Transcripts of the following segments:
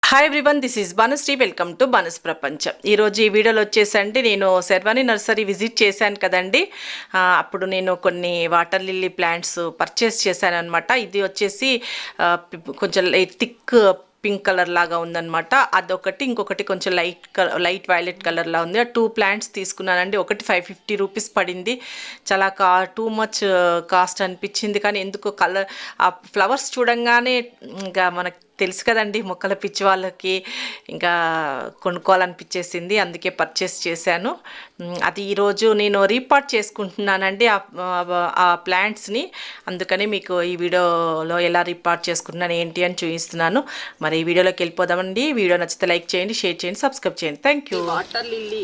Hi everyone, this is Banushree. Welcome to Banu's ప్రపంచం. ఈరోజు ఈ వీడియోలో వచ్చేసండి నేను శర్వాణి నర్సరీ విజిట్ చేశాను కదండి. అప్పుడు నేను కొన్ని వాటర్ లిల్లీ ప్లాంట్స్ పర్చేస్ చేశాను అనమాట. ఇది వచ్చేసి కొంచెం థిక్ పింక్ కలర్ లాగా ఉందన్నమాట. అదొకటి, ఇంకొకటి కొంచెం లైట్ వైలెట్ కలర్లా ఉంది. ఆ 2 ప్లాంట్స్ తీసుకున్నానండి. ఒకటి 550 రూపీస్ పడింది. చాలా టూ మచ్ కాస్ట్ అనిపించింది. కానీ ఎందుకో కలర్ ఆ ఫ్లవర్స్ చూడంగానే ఇంకా మనకు తెలుసు కదండి, మొక్కల పిచ్చి వాళ్ళకి ఇంకా కొనుక్కోవాలనిపించేసింది. అందుకే పర్చేస్ చేశాను. అది ఈరోజు నేను రీపాట్ చేసుకుంటున్నానండి ఆ ప్లాంట్స్ని. అందుకని మీకు ఈ వీడియోలో ఎలా రీపాట్ చేసుకుంటున్నాను ఏంటి అని చూపిస్తున్నాను. మరి ఈ వీడియోలోకి వెళ్ళిపోదామండి. వీడియో నచ్చితే లైక్ చేయండి, షేర్ చేయండి, సబ్స్క్రైబ్ చేయండి. Thank you. Water lily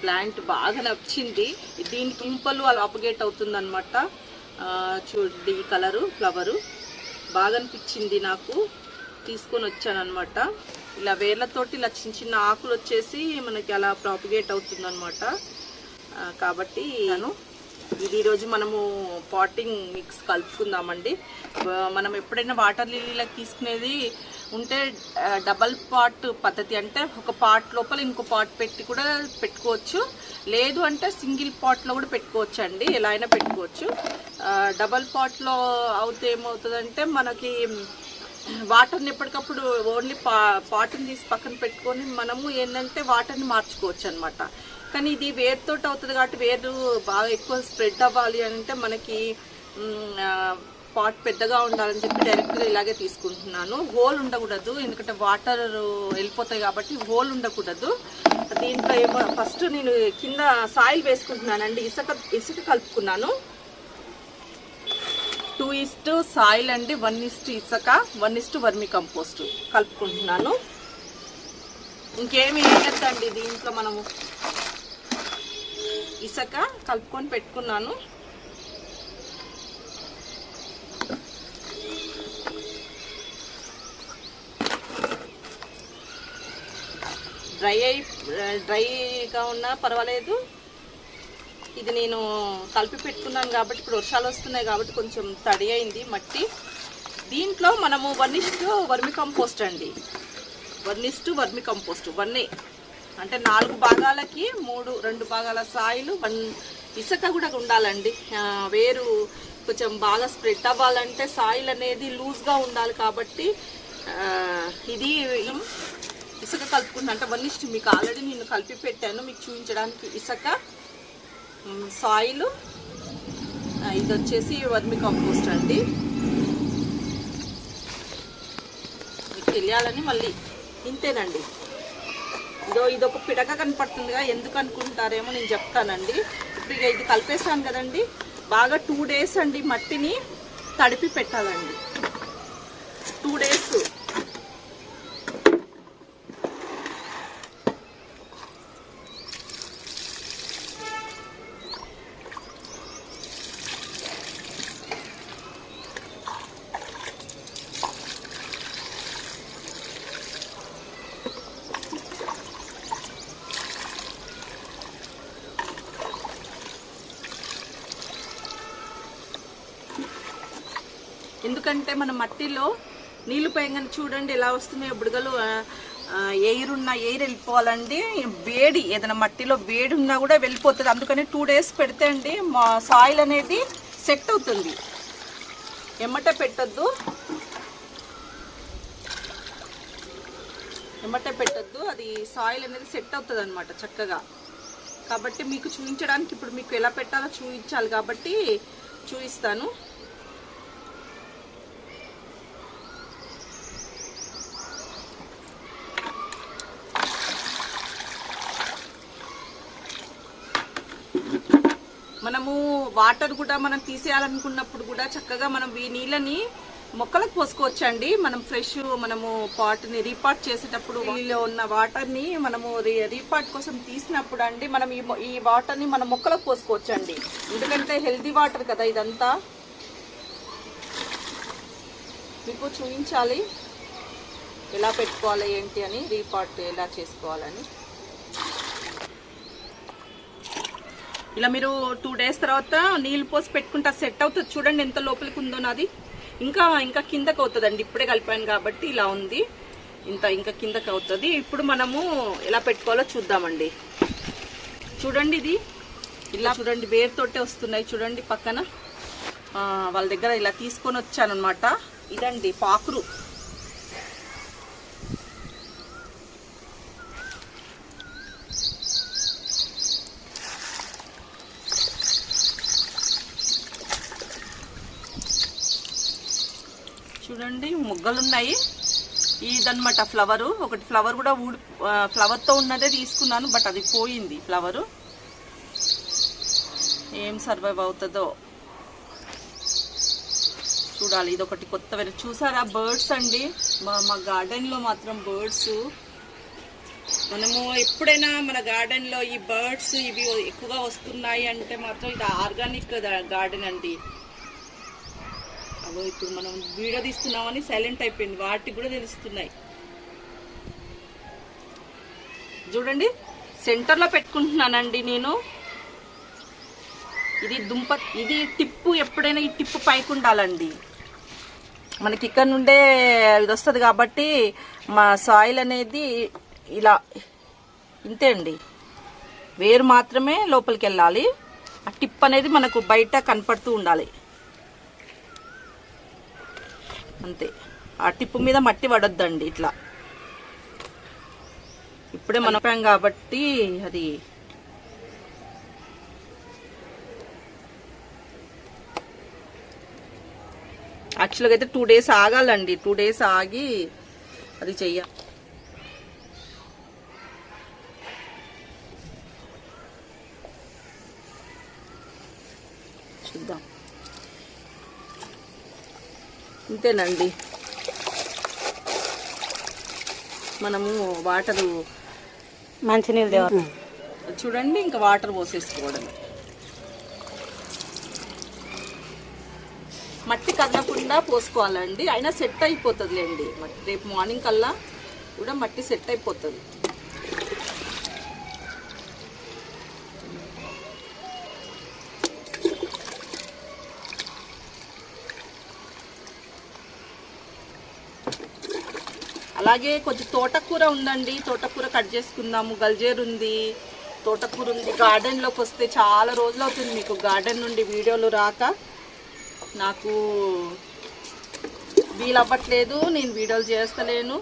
plant బాగా నచ్చింది. దీని తుంపలు అలా అపగేట్ అవుతుంది అనమాట. చూడండి, ఈ కలరు ఫ్లవరు బాగా అనిపించింది నాకు. తీసుకొని వచ్చాను అనమాట. ఇలా వేర్లతోటి ఇలా చిన్న చిన్న ఆకులు వచ్చేసి మనకి అలా ప్రాపగేట్ అవుతుంది అనమాట. కాబట్టి ఇది ఈరోజు మనము పాటింగ్ మిక్స్ కలుపుకుందామండి. మనం ఎప్పుడైనా వాటర్ లిల్లీలకు తీసుకునేది ఉంటే డబల్ పాట్ పద్ధతి, అంటే ఒక పాట్ లోపల ఇంకో పాట్ పెట్టి కూడా పెట్టుకోవచ్చు. లేదు అంటే సింగిల్ పాట్లో కూడా పెట్టుకోవచ్చు అండి. ఎలా అయినా పెట్టుకోవచ్చు. డబల్ పాట్లో అవుతే ఏమవుతుందంటే మనకి వాటర్ని ఎప్పటికప్పుడు ఓన్లీ పాటుని తీసి పక్కన పెట్టుకొని మనము ఏంటంటే వాటర్ని మార్చుకోవచ్చు అనమాట. కానీ ఇది వేరుతోటి అవుతుంది కాబట్టి వేరు బాగా ఎక్కువ స్ప్రెడ్ అవ్వాలి అంటే మనకి పాట్ పెద్దగా ఉండాలని చెప్పి డైరెక్ట్గా ఇలాగే తీసుకుంటున్నాను. హోల్ ఉండకూడదు, ఎందుకంటే వాటర్ వెళ్ళిపోతాయి కాబట్టి హోల్ ఉండకూడదు. దీంట్లో ఏమో ఫస్ట్ నేను కింద సాయిల్ వేసుకుంటున్నానండి. ఇసుక కలుపుకున్నాను. 2:1 సాయిల్ అండి, 1:1 ఇసుక, 1:1 వర్మి కంపోస్ట్ కలుపుకుంటున్నాను. ఇంకేమి వేయద్దండి దీంట్లో. మనము ఇసుక కలుపుకొని పెట్టుకున్నాను. డ్రైగా ఉన్నా పర్వాలేదు. ఇది నేను కలిపి పెట్టుకున్నాను కాబట్టి ఇప్పుడు వర్షాలు వస్తున్నాయి కాబట్టి కొంచెం తడి అయింది మట్టి. దీంట్లో మనము 1:1 వర్మి కంపోస్ట్ అండి. 1:1 వర్మి కంపోస్ట్ 1 అంటే 4 భాగాలకి 2 భాగాల సాయిలు, 1 ఇసుక కూడా ఉండాలండి. వేరు కొంచెం బాగా స్ప్రెడ్ అవ్వాలంటే సాయిల్ అనేది లూజ్గా ఉండాలి కాబట్టి ఇది ఇసుక కలుపుకుంటా. అంటే 1:1 మీకు ఆల్రెడీ నేను కలిపి పెట్టాను మీకు చూపించడానికి. ఇసుక, సాయిల్, ఇది వచ్చేసి వర్మి కంపోస్ట్ అండి. మీకు తెలియాలని మళ్ళీ ఇంతేనండి. ఇదొక పిడక కనపడుతుందిగా, ఎందుకు అనుకుంటారేమో నేను చెప్తానండి. ఇప్పుడు ఇక ఇది కలిపేసాను కదండి. బాగా 2 డేస్ అండి మట్టిని తడిపి పెట్టాలండి. 2 డేస్. ఎందుకంటే మన మట్టిలో నీళ్లు పోయంగానే చూడండి ఎలా వస్తున్నాయో బుడగలు. ఎయిర్ వెళ్ళిపోవాలండి. వేడి ఏదైనా మట్టిలో వేడి ఉన్నా కూడా వెళ్ళిపోతుంది. అందుకని 2 డేస్ పెడితే అండి మా సాయిల్ అనేది సెట్ అవుతుంది. ఎమ్మటే పెట్టద్దు, అది సాయిల్ అనేది సెట్ అవుతుంది అనమాట చక్కగా. కాబట్టి మీకు చూపించడానికి ఇప్పుడు మీకు ఎలా పెట్టాలో చూపించాలి కాబట్టి చూపిస్తాను. మనము వాటర్ కూడా మనం తీసేయాలనుకున్నప్పుడు కూడా చక్కగా మనం ఈ నీళ్ళని మొక్కలకు పోసుకోవచ్చండి. మనం మనము పాట్ని రీపాట్ చేసేటప్పుడు వీళ్ళలో ఉన్న వాటర్ని మనము రీపాట్ కోసం తీసినప్పుడు అండి మనం ఈ వాటర్ని మన మొక్కలకు పోసుకోవచ్చండి. ఎందుకంటే హెల్తీ వాటర్ కదా ఇదంతా. మీకు చూపించాలి ఎలా పెట్టుకోవాలి ఏంటి అని, రీపాట్ ఎలా చేసుకోవాలని. ఇలా మీరు 2 డేస్ తర్వాత నీళ్ళు పోసి పెట్టుకుంటే సెట్ అవుతుంది. చూడండి ఎంత లోపలికి ఉందో నాది. ఇంకా కిందకు అవుతుందండి. ఇప్పుడే కలిపాను కాబట్టి ఇలా ఉంది. ఇంకా కిందకి అవుతుంది. ఇప్పుడు మనము ఎలా పెట్టుకోవాలో చూద్దామండి. చూడండి, ఇది ఇలా చూడండి, వేరుతోటే వస్తున్నాయి చూడండి పక్కన. వాళ్ళ దగ్గర ఇలా తీసుకొని వచ్చాను అనమాట. ఇదండి పాకురు. చూడండి మొగ్గలున్నాయి. ఇదన్నమాట ఫ్లవరు. ఒకటి ఫ్లవర్ కూడా ఫ్లవర్తో ఉన్నదే తీసుకున్నాను, బట్ అది పోయింది ఫ్లవరు. ఏం సర్వైవ్ అవుతుందో చూడాలి. ఇది ఒకటి కొత్త వెరైటీ. చూసారా బర్డ్స్ అండి, మా గార్డెన్లో మాత్రం బర్డ్స్. మనము ఎప్పుడైనా మన గార్డెన్లో ఈ బర్డ్స్ ఇవి ఎక్కువగా వస్తున్నాయి అంటే మాత్రం ఇది ఆర్గానిక్ గార్డెన్ అండి. అదో ఇప్పుడు మనం వీడియో తీస్తున్నామని సైలెంట్ అయిపోయింది, వాటికి కూడా తెలుస్తున్నాయి. చూడండి సెంటర్లో పెట్టుకుంటున్నానండి నేను. ఇది ఇది టిప్పు, ఎప్పుడైనా ఈ టిప్పు పైకి ఉండాలండి. మనకి ఇక్కడ నుండే ఇది వస్తుంది కాబట్టి మా సాయిల్ అనేది ఇలా ఇంతే అండి. వేరు మాత్రమే లోపలికి వెళ్ళాలి. ఆ టిప్ అనేది మనకు బయట కనపడుతూ ఉండాలి అంతే. ఆ టిప్పు మీద మట్టి పడొద్దండి. ఇట్లా ఇప్పుడే మనం కాబట్టి అది యాక్చువల్గా అయితే 2 days ఆగాలండి. 2 days ఆగి అది చెయ్యాలి. చూద్దాం. ఇంతేనండి, మనము వాటరు మంచినీళ్ళు చూడండి, ఇంకా వాటర్ పోసేసుకోవడం. మట్టి కదలకుండా పోసుకోవాలండి. అయినా సెట్ అయిపోతుందిలేండి. రేపు మార్నింగ్ కల్లా కూడా మట్టి సెట్ అయిపోతుంది. అలాగే కొంచెం తోటకూర ఉందండి, తోటకూర కట్ చేసుకుందాము. గల్జేరు ఉంది, తోటకూర ఉంది. గార్డెన్లోకి వస్తే చాలా రోజులు అవుతుంది మీకు గార్డెన్ నుండి వీడియోలు రాక. నాకు వీలవ్వట్లేదు, నేను వీడియోలు చేస్తలేను.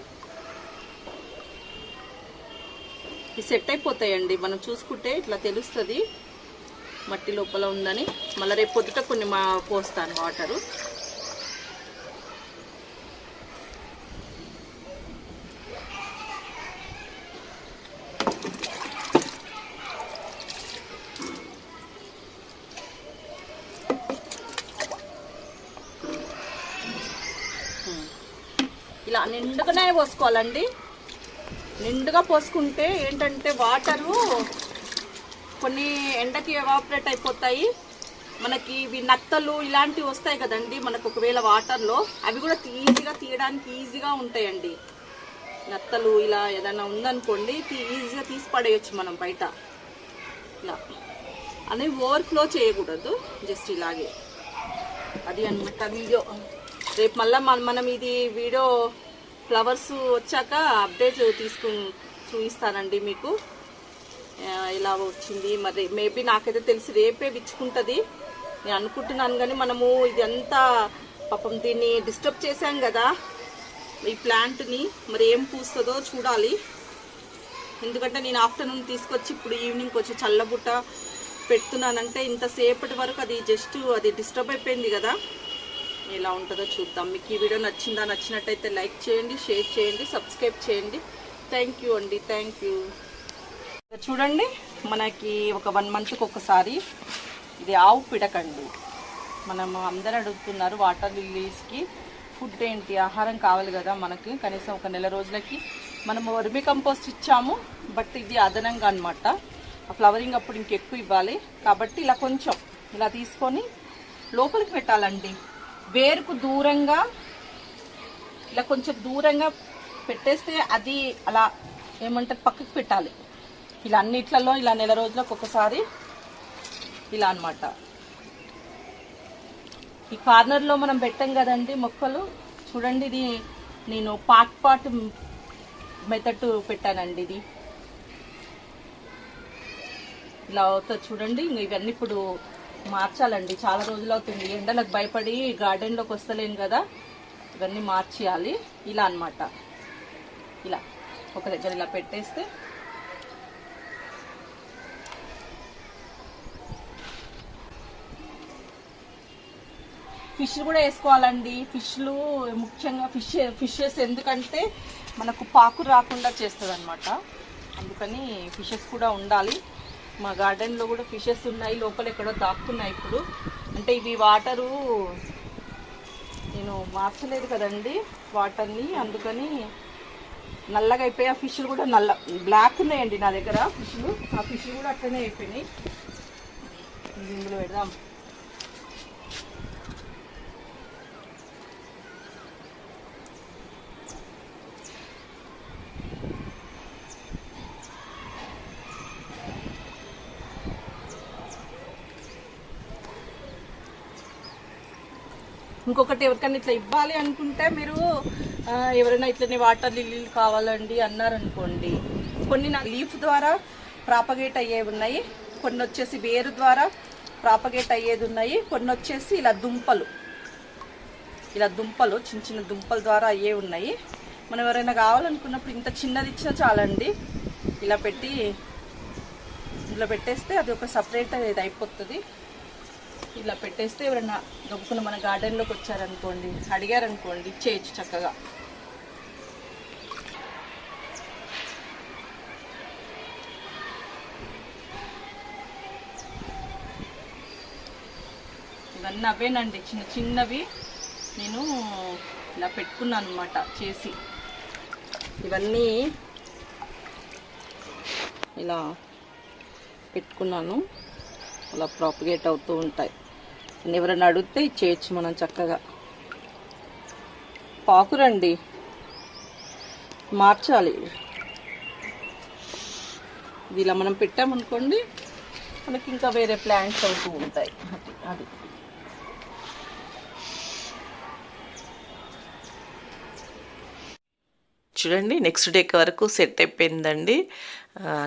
ఇవి సెట్ అయిపోతాయండి, మనం చూసుకుంటే ఇట్లా తెలుస్తుంది మట్టి లోపల ఉందని. మళ్ళీ రేపు పొద్దుట కొన్ని పోస్తాను వాటరు. ఇలా నిండుగానే పోసుకోవాలండి. నిండుగా పోసుకుంటే ఏంటంటే వాటరు కొన్ని ఎండకి ఎవాపరేట్ అయిపోతాయి. మనకి ఇవి నత్తలు ఇలాంటివి వస్తాయి కదండి మనకు ఒకవేళ వాటర్లో, అవి కూడా ఈజీగా తీయడానికి ఈజీగా ఉంటాయండి. నత్తలు ఇలా ఏదైనా ఉందనుకోండి ఈజీగా తీసి పడేయచ్చు మనం బయట. ఇలా అని ఓవర్ఫ్లో చేయకూడదు, జస్ట్ ఇలాగే. అది అన్నమాట వీడియో. రేపు మళ్ళీ మనం ఇది వీడియో ఫ్లవర్స్ వచ్చాక అప్డేట్ చూపిస్తానండి మీకు ఇలా వచ్చింది. మరి మేబీ నాకైతే తెలిసి రేపే విచ్చుకుంటుంది నేను అనుకుంటున్నాను. కానీ మనము ఇది అంతా పాపం దీన్ని డిస్టర్బ్ చేశాం కదా ఈ ప్లాంట్ని, మరి ఏం పూస్తుందో చూడాలి. ఎందుకంటే నేను ఆఫ్టర్నూన్ తీసుకొచ్చి ఇప్పుడు ఈవినింగ్ వచ్చి చల్లబుట్ట పెడుతున్నానంటే ఇంతసేపటి వరకు అది జస్ట్ అది డిస్టర్బ్ అయిపోయింది కదా. ఎలా ఉంటుందో చూద్దాం. మీకు ఈ వీడియో నచ్చినట్టయితే లైక్ చేయండి, షేర్ చేయండి, సబ్స్క్రైబ్ చేయండి. థ్యాంక్ యూ అండి, థ్యాంక్ యూ. చూడండి మనకి ఒక 1 monthకి ఒకసారి ఇది ఆవు పిడకండి. మనం అందరూ అడుగుతున్నారు వాటర్ లిల్లీస్కి ఫుడ్ ఏంటి, ఆహారం కావాలి కదా మనకి. కనీసం ఒక 1 రోజులకి మనము వర్మి కంపోస్ట్ ఇచ్చాము, బట్ ఇది అదనంగా అనమాట. ఆ ఫ్లవరింగ్ అప్పుడు ఇంకెక్కువ ఇవ్వాలి కాబట్టి ఇలా కొంచెం ఇలా తీసుకొని లోపలికి పెట్టాలండి. వేరుకు దూరంగా ఇలా కొంచెం దూరంగా పెట్టేస్తే అది అలా ఏమంటారు పక్కకు పెట్టాలి. ఇలా అన్నిట్లలో ఇలా 1 రోజులకు ఒకసారి ఇలా అన్నమాట. ఈ కార్నర్లో మనం పెట్టాం కదండి మొక్కలు. చూడండి ఇది నేను పార్ట్ మెథడ్ పెట్టానండి. ఇది ఇలా అవుతుంది చూడండి. ఇంక ఇవన్నీ ఇప్పుడు మార్చాలండి. చాలా రోజులు అవుతుంది, ఎండలకు భయపడి గార్డెన్లోకి వస్తలేను కదా, ఇవన్నీ మార్చేయాలి. ఇలా అన్నమాట. ఇలా ఒక దగ్గర ఇలా పెట్టేస్తే ఫిష్ కూడా వేసుకోవాలండి. ఫిష్లు ముఖ్యంగా ఫిషెస్ ఎందుకంటే మనకు పాకు రాకుండా చేస్తుంది అనమాట. అందుకని ఫిషెస్ కూడా ఉండాలి. మా గార్డెన్లో కూడా ఫిషెస్ ఉన్నాయి, లోపల ఎక్కడో దాక్కున్నాయి ఇప్పుడు. అంటే ఇవి వాటరు నేను మార్చలేదు కదండి వాటర్ని, అందుకని నల్లగా అయిపోయి ఆ ఫిష్లు కూడా బ్లాక్ ఉన్నాయండి నా దగ్గర ఫిష్లు. ఆ ఫిష్లు కూడా అట్లనే అయిపోయినాయి. ఇందులో పెడదాం. ఇంకొకటి ఎవరికైనా ఇట్లా ఇవ్వాలి అనుకుంటే మీరు ఎవరైనా ఇట్లనే వాటర్ లిల్లీలు కావాలండి అన్నారనుకోండి, కొన్ని నా లీఫ్ ద్వారా ప్రాపగేట్ అయ్యేవి ఉన్నాయి, కొన్ని వచ్చేసి వేరు ద్వారా ప్రాపగేట్ అయ్యేది ఉన్నాయి, కొన్ని వచ్చేసి ఇలా దుంపలు చిన్న చిన్న దుంపల ద్వారా అయ్యే ఉన్నాయి. మనం ఎవరైనా కావాలనుకున్నప్పుడు ఇంత చిన్నది ఇచ్చినా చాలండి. ఇలా పెట్టి ఇందులో పెట్టేస్తే అది ఒక సపరేట్ ఇది అయిపోతుంది. ఇలా పెట్టేస్తే ఎవరైనా దొక్కున మన గార్డెన్లోకి వచ్చారనుకోండి, అడిగారనుకోండి, ఇచ్చేయచ్చు చక్కగా. ఇవన్నీ అవేనండి, చిన్న చిన్నవి నేను ఇలా పెట్టుకున్నాను అనమాట చేసి. ఇవన్నీ ఇలా పెట్టుకున్నాను, అలా ప్రాపగేట్ అవుతూ ఉంటాయి. ఎవరైనా అడిగితే ఇచ్చేయచ్చు మనం చక్కగా. పాకురండి మార్చాలి. ఇది ఇలా మనం పెట్టామనుకోండి, మనకి ఇంకా వేరే ప్లాంట్స్ అవుతూ ఉంటాయి. అది చూడండి, నెక్స్ట్ డే వరకు సెట్ అయిపోయిందండి.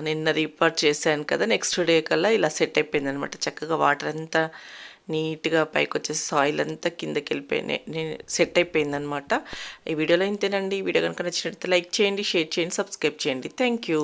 నిన్న రీపార్ట్ చేశాను కదా, నెక్స్ట్ డే కల్లా ఇలా సెట్ అయిపోయింది అనమాట. చక్కగా వాటర్ అంతా నీట్గా పైకి వచ్చేసి సాయిల్ అంతా కిందకి వెళ్ళిపోయినాయి, సెట్ అయిపోయింది అనమాట. ఈ వీడియోలో ఇంతేనండి. ఈ వీడియో కనుక నచ్చినట్లయితే లైక్ చేయండి, షేర్ చేయండి, సబ్స్క్రైబ్ చేయండి. Thank you.